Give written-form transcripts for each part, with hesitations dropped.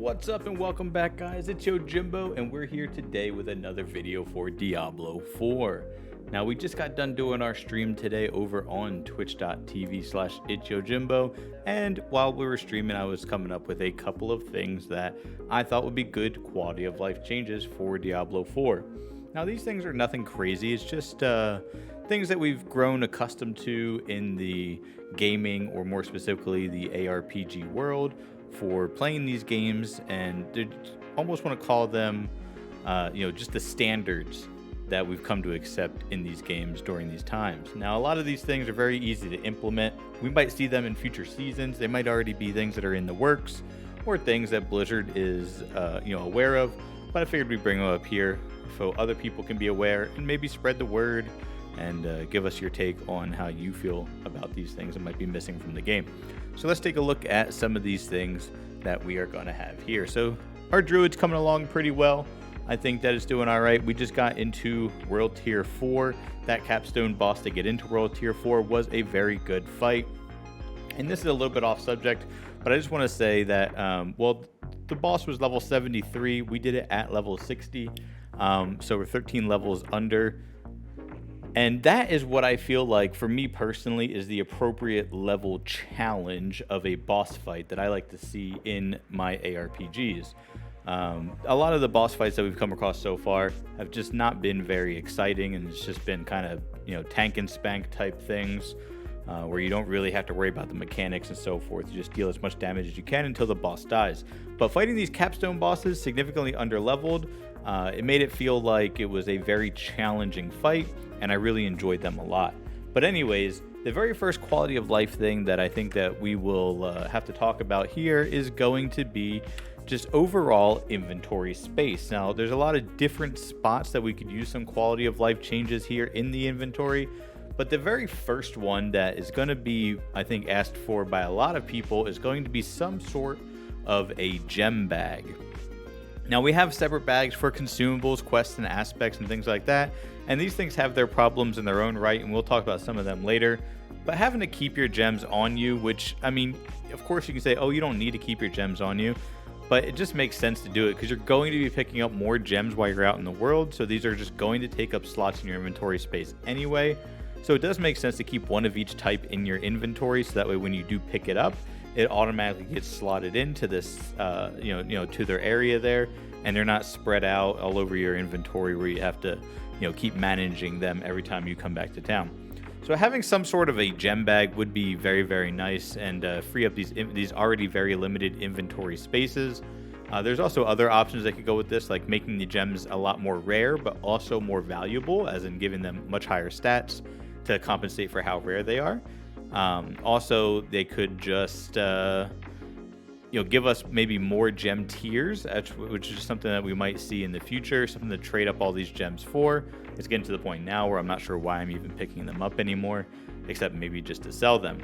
What's up and welcome back, guys? It's Jimbo, and we're here today with another video for Diablo 4. Now, we just got done doing our stream today over on twitch.tv/itsyojimbo, and while we were streaming, I was coming up with a couple of things that I thought would be good quality of life changes for Diablo 4. Now, these things are nothing crazy. It's just things that we've grown accustomed to in the gaming, or more specifically, the ARPG world for playing these games, and they almost want to call them, just the standards that we've come to accept in these games during these times. Now, a lot of these things are very easy to implement. We might see them in future seasons. They might already be things that are in the works, or things that Blizzard is, aware of. But I figured we'd bring them up here so other people can be aware and maybe spread the word and give us your take on how you feel about these things that might be missing from the game. So let's take a look at some of these things that we are going to have here. So our druid's coming along pretty well. I think that it's doing all right. We just got into World Tier 4. That capstone boss to get into World Tier 4 was a very good fight. And this is a little bit off subject, but I just want to say that, the boss was level 73. We did it at level 60. So we're 13 levels under. And that is what I feel like, for me personally, is the appropriate level challenge of a boss fight that I like to see in my ARPGs. A lot of the boss fights that we've come across so far have just not been very exciting, and it's just been kind of, tank and spank type things, where you don't really have to worry about the mechanics and so forth. You just deal as much damage as you can until the boss dies. But fighting these capstone bosses, significantly underleveled, it made it feel like it was a very challenging fight, and I really enjoyed them a lot. But anyways, the very first quality of life thing that I think that we will have to talk about here is going to be just overall inventory space. Now, there's a lot of different spots that we could use some quality of life changes here in the inventory, but the very first one that is going to be, I think, asked for by a lot of people is going to be some sort of a gem bag. Now, we have separate bags for consumables, quests, and aspects and things like that, and these things have their problems in their own right, and we'll talk about some of them later. But having to keep your gems on you, which, I mean, of course you can say, oh, you don't need to keep your gems on you, but it just makes sense to do it because you're going to be picking up more gems while you're out in the world, so these are just going to take up slots in your inventory space anyway. So it does make sense to keep one of each type in your inventory, so that way when you do pick it up, it automatically gets slotted into this, to their area there, and they're not spread out all over your inventory where you have to, keep managing them every time you come back to town. So having some sort of a gem bag would be very, very nice and free up these already very limited inventory spaces. There's also other options that could go with this, like making the gems a lot more rare, but also more valuable, as in giving them much higher stats to compensate for how rare they are. Also, they could just, give us maybe more gem tiers, which is something that we might see in the future, something to trade up all these gems for. It's getting to the point now where I'm not sure why I'm even picking them up anymore, except maybe just to sell them.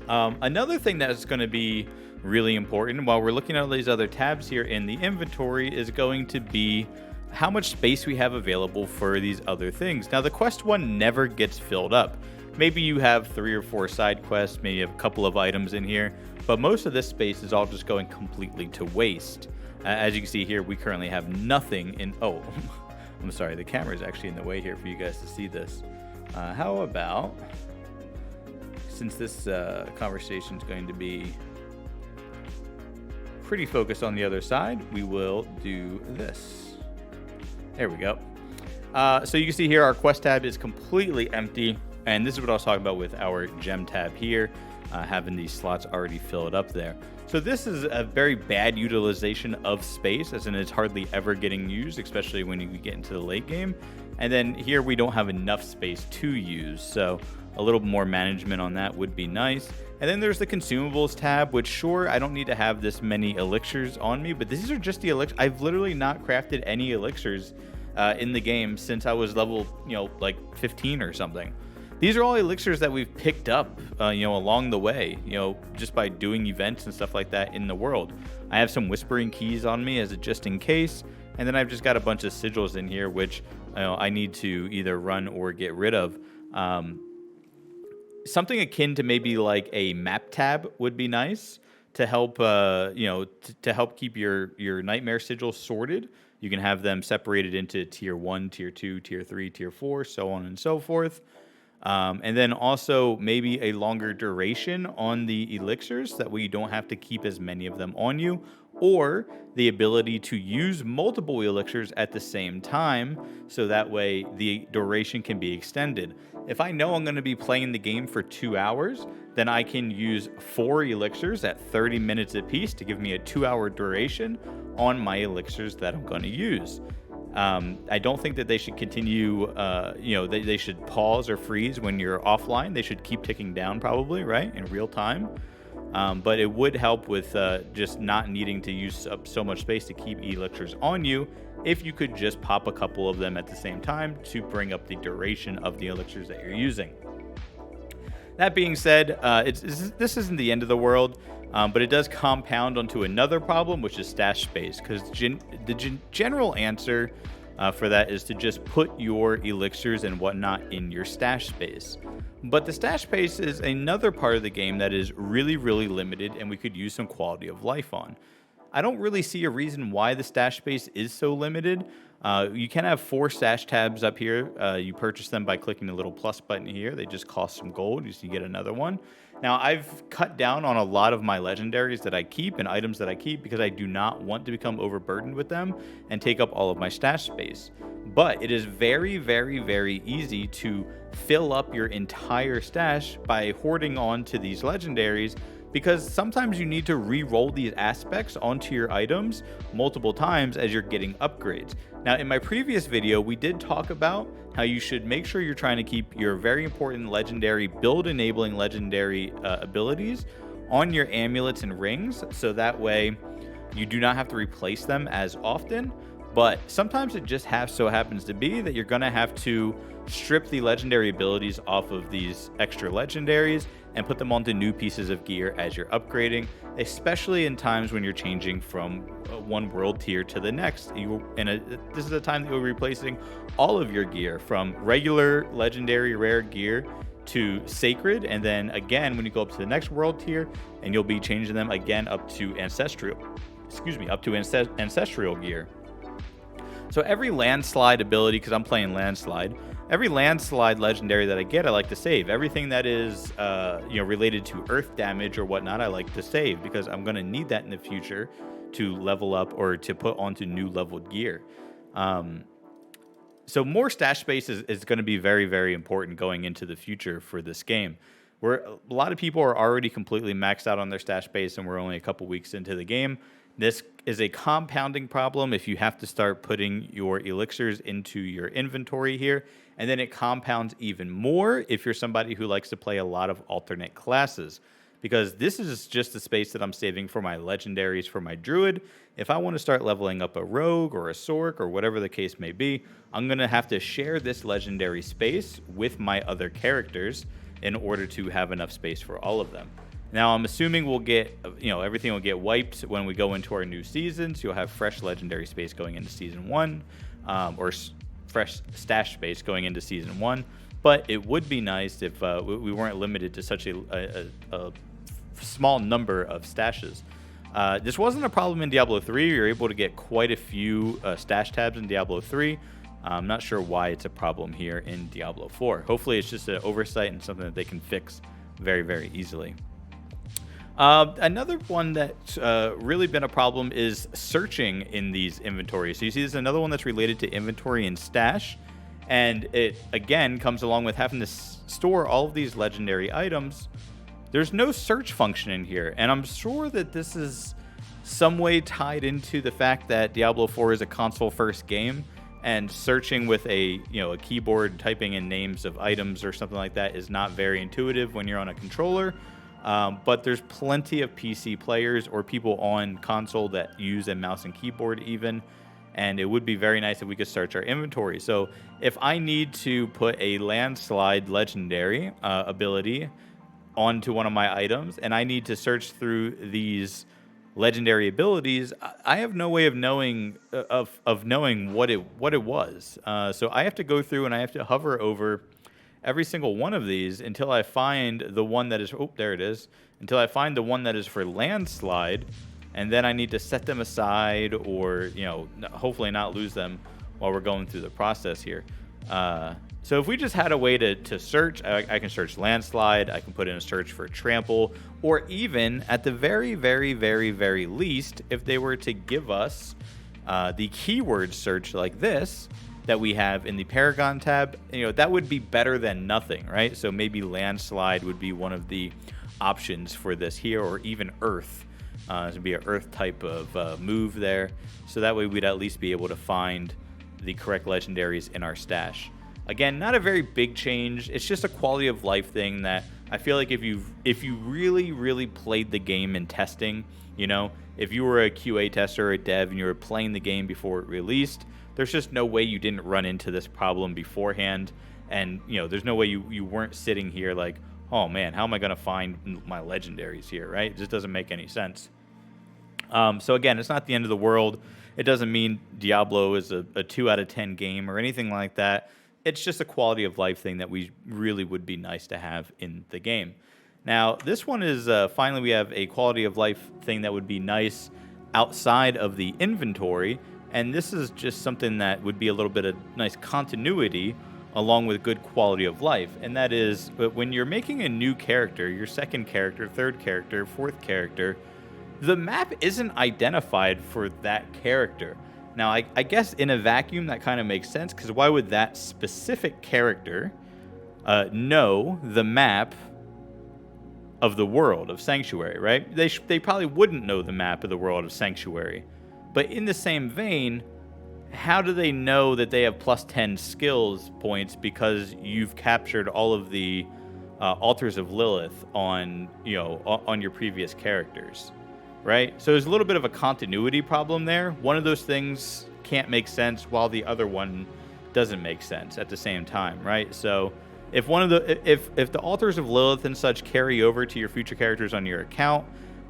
Another thing that is going to be really important while we're looking at all these other tabs here in the inventory is going to be how much space we have available for these other things. Now, the quest one never gets filled up. Maybe you have 3 or 4 side quests, maybe you have a couple of items in here, but most of this space is all just going completely to waste. As you can see here, we currently have nothing in... Oh, I'm sorry, the camera is actually in the way here for you guys to see this. How about, since this conversation is going to be pretty focused on the other side, we will do this. There we go. So you can see here our quest tab is completely empty. And this is what I was talking about with our gem tab here, having these slots already filled up there. So this is a very bad utilization of space, as in it's hardly ever getting used, especially when you get into the late game. And then here we don't have enough space to use, so a little more management on that would be nice. And then there's the consumables tab, which sure, I don't need to have this many elixirs on me, but these are just the elixirs. I've literally not crafted any elixirs in the game since I was level, like 15 or something. These are all elixirs that we've picked up, along the way, just by doing events and stuff like that in the world. I have some whispering keys on me as a just in case, and then I've just got a bunch of sigils in here, which I need to either run or get rid of. Something akin to maybe like a map tab would be nice to help to help keep your nightmare sigils sorted. You can have them separated into tier 1, tier 2, tier 3, tier 4, so on and so forth. And then also maybe a longer duration on the elixirs, that way you don't have to keep as many of them on you, or the ability to use multiple elixirs at the same time, so that way the duration can be extended. If I know I'm going to be playing the game for 2 hours, then I can use 4 elixirs at 30 minutes apiece to give me a 2 hour duration on my elixirs that I'm going to use. I don't think that they should continue, they should pause or freeze when you're offline. They should keep ticking down, probably, right, in real time. But it would help with just not needing to use up so much space to keep elixirs on you if you could just pop a couple of them at the same time to bring up the duration of the elixirs that you're using. That being said, this isn't the end of the world, but it does compound onto another problem, which is stash space, because the general answer for that is to just put your elixirs and whatnot in your stash space. But the stash space is another part of the game that is really, really limited, and we could use some quality of life on. I don't really see a reason why the stash space is so limited. You can have 4 stash tabs up here. You purchase them by clicking the little plus button here. They just cost some gold. You get another one. Now, I've cut down on a lot of my legendaries that I keep and items that I keep because I do not want to become overburdened with them and take up all of my stash space. But it is very, very, very easy to fill up your entire stash by hoarding on to these legendaries, because sometimes you need to re-roll these aspects onto your items multiple times as you're getting upgrades. Now, in my previous video, we did talk about how you should make sure you're trying to keep your very important legendary build-enabling legendary abilities on your amulets and rings, so that way you do not have to replace them as often. But sometimes it just so happens to be that you're going to have to strip the legendary abilities off of these extra legendaries and put them onto new pieces of gear as you're upgrading, especially in times when you're changing from one world tier to the next. This is a time that you'll be replacing all of your gear from regular, legendary, rare gear to sacred, and then again when you go up to the next world tier, and you'll be changing them again up to ancestral gear. So every landslide ability, because I'm playing landslide, every landslide legendary that I get, I like to save. Everything that is, related to earth damage or whatnot, I like to save, because I'm going to need that in the future to level up or to put onto new leveled gear. So more stash space is going to be very, very important going into the future for this game. Where a lot of people are already completely maxed out on their stash space, and we're only a couple weeks into the game. This is a compounding problem if you have to start putting your elixirs into your inventory here, and then it compounds even more if you're somebody who likes to play a lot of alternate classes, because this is just the space that I'm saving for my legendaries for my druid. If I want to start leveling up a rogue or a sorc or whatever the case may be, I'm going to have to share this legendary space with my other characters in order to have enough space for all of them. Now, I'm assuming we'll get, everything will get wiped when we go into our new seasons. You'll have fresh legendary space going into season 1, or fresh stash space going into season 1. But it would be nice if we weren't limited to such a small number of stashes. This wasn't a problem in Diablo 3. You're able to get quite a few stash tabs in Diablo 3. I'm not sure why it's a problem here in Diablo 4. Hopefully it's just an oversight and something that they can fix very, very easily. Another one that's really been a problem is searching in these inventories. So you see there's another one that's related to inventory and stash. And it, again, comes along with having to store all of these legendary items. There's no search function in here. And I'm sure that this is some way tied into the fact that Diablo 4 is a console-first game. And searching with a keyboard, typing in names of items or something like that is not very intuitive when you're on a controller. But there's plenty of PC players or people on console that use a mouse and keyboard even. And it would be very nice if we could search our inventory. So if I need to put a landslide legendary ability onto one of my items, and I need to search through these legendary abilities, I have no way of knowing knowing what it was. So I have to go through and I have to hover over every single one of these until I find the one that is, oh, there it is, until I find the one that is for landslide, and then I need to set them aside, or, you know, hopefully not lose them while we're going through the process here. So if we just had a way to search, I can search landslide, I can put in a search for trample, or even at the very, very, very, very least, if they were to give us the keyword search like this that we have in the Paragon tab, you know, that would be better than nothing, right? So maybe landslide would be one of the options for this here, or even earth. This would be an earth type of move there. So that way we'd at least be able to find the correct legendaries in our stash. Again, not a very big change. It's just a quality of life thing that I feel like if you really, really played the game in testing, you know, if you were a QA tester or a dev and you were playing the game before it released, there's just no way you didn't run into this problem beforehand. And, you know, there's no way you weren't sitting here like, oh man, how am I going to find my legendaries here, right? It just doesn't make any sense. So again, it's not the end of the world. It doesn't mean Diablo is a 2 out of 10 game or anything like that. It's just a quality of life thing that we really would be nice to have in the game. Now, this one is finally we have a quality of life thing that would be nice outside of the inventory. And this is just something that would be a little bit of nice continuity along with good quality of life. And that is when you're making a new character, your second character, third character, fourth character, the map isn't identified for that character. Now, I guess in a vacuum, that kind of makes sense, because why would that specific character know the map of the world of Sanctuary, right? They probably wouldn't know the map of the world of Sanctuary. But in the same vein, how do they know that they have plus 10 skills points because you've captured all of the altars of Lilith on, you know, on your previous characters? Right? So there's a little bit of a continuity problem there. One of those things can't make sense while the other one doesn't make sense at the same time, right? So if one of the if the altars of Lilith and such carry over to your future characters on your account,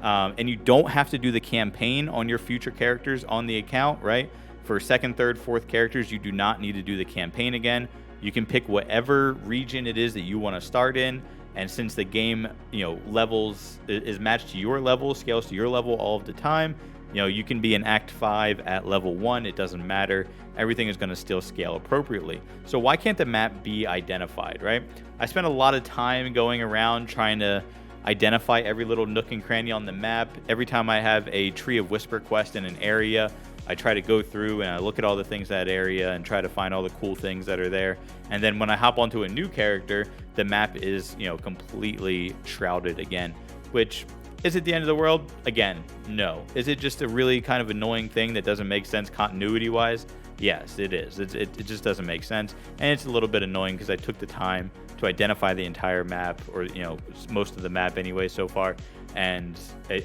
and you don't have to do the campaign on your future characters on the account, right? For second, third, fourth characters, you do not need to do the campaign again. You can pick whatever region it is that you want to start in. And since the game, you know, levels is matched to your level, scales to your level all of the time, you know, you can be in Act 5 at level 1. It doesn't matter. Everything is going to still scale appropriately. So why can't the map be identified, right? I spent a lot of time going around trying to identify every little nook and cranny on the map. Every time I have a Tree of Whisper quest in an area, I try to go through and I look at all the things in that area and try to find all the cool things that are there. And then when I hop onto a new character, the map is, you know, completely shrouded again. Which, is it the end of the world? Again, no. Is it just a really kind of annoying thing that doesn't make sense continuity-wise? Yes, it is. It just doesn't make sense. And it's a little bit annoying because I took the time to identify the entire map, or, you know, most of the map anyway so far, and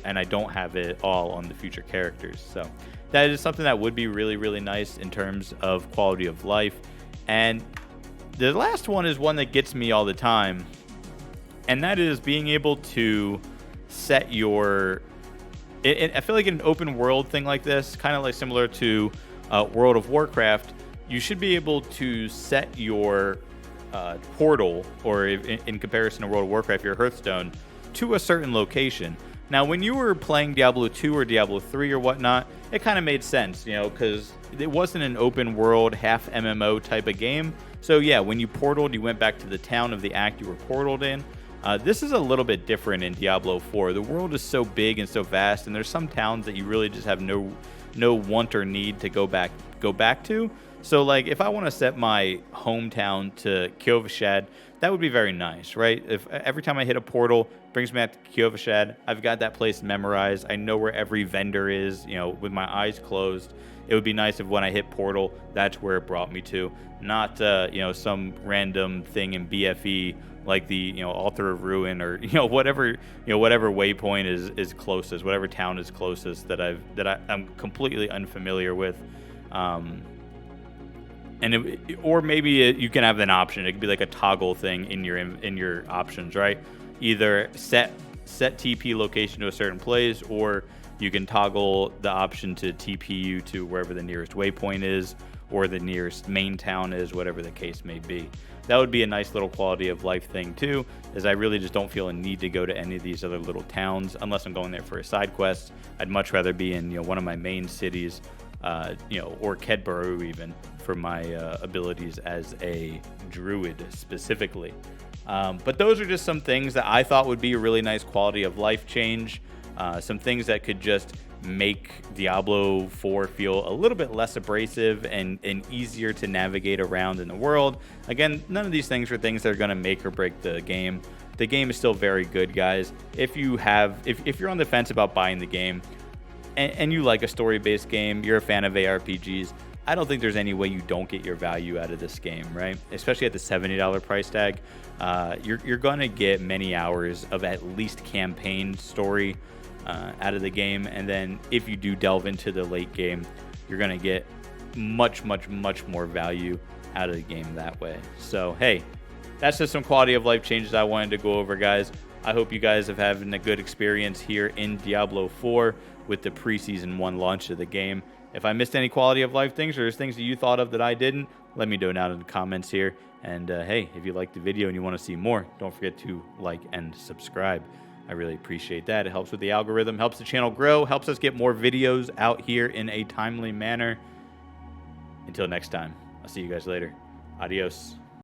I don't have it all on the future characters. So that is something that would be really, really nice in terms of quality of life. And the last one is one that gets me all the time, and that is being able to set your... I feel like in an open world thing like this, kind of like similar to World of Warcraft, you should be able to set your portal, or in comparison to World of Warcraft, your Hearthstone, to a certain location. Now, when you were playing Diablo 2 or Diablo 3 or whatnot, it kind of made sense, you know, because it wasn't an open world, half MMO type of game. So yeah, when you portaled, you went back to the town of the act you were portaled in. This is a little bit different in Diablo 4. The world is so big and so vast, and there's some towns that you really just have no want or need to go back to. So, like, if I want to set my hometown to Kyovashad, that would be very nice, right? If every time I hit a portal, brings me back to Kyovashad, I've got that place memorized. I know where every vendor is, you know, with my eyes closed. It would be nice if when I hit portal, that's where it brought me to, not you know, some random thing in BFE like the, you know, Altar of Ruin, or, you know, whatever waypoint is closest, whatever town is closest that I'm completely unfamiliar with. Or maybe you can have an option. It could be like a toggle thing in your options, right? Either set TP location to a certain place, or you can toggle the option to TP you to wherever the nearest waypoint is, or the nearest main town is, whatever the case may be. That would be a nice little quality of life thing too, as I really just don't feel a need to go to any of these other little towns unless I'm going there for a side quest. I'd much rather be in, one of my main cities, or Kedborough even, for my abilities as a druid specifically. But those are just some things that I thought would be a really nice quality of life change. Some things that could just make Diablo 4 feel a little bit less abrasive and easier to navigate around in the world. Again, none of these things are things that are going to make or break the game. The game is still very good, guys. If you're on the fence about buying the game and you like a story-based game, you're a fan of ARPGs, I don't think there's any way you don't get your value out of this game, right? Especially at the $70 price tag. You're going to get many hours of at least campaign story out of the game, and then if you do delve into the late game, you're going to get much more value out of the game that way. So hey, that's just some quality of life changes I wanted to go over, guys. I hope you guys have having a good experience here in Diablo 4 with the preseason 1 launch of the game. If I missed any quality of life things, or there's things that you thought of that I didn't, let me know down in the comments here. And hey, if you liked the video and you want to see more, don't forget to like and subscribe. I really appreciate that. It helps with the algorithm, helps the channel grow, helps us get more videos out here in a timely manner. Until next time, I'll see you guys later. Adios.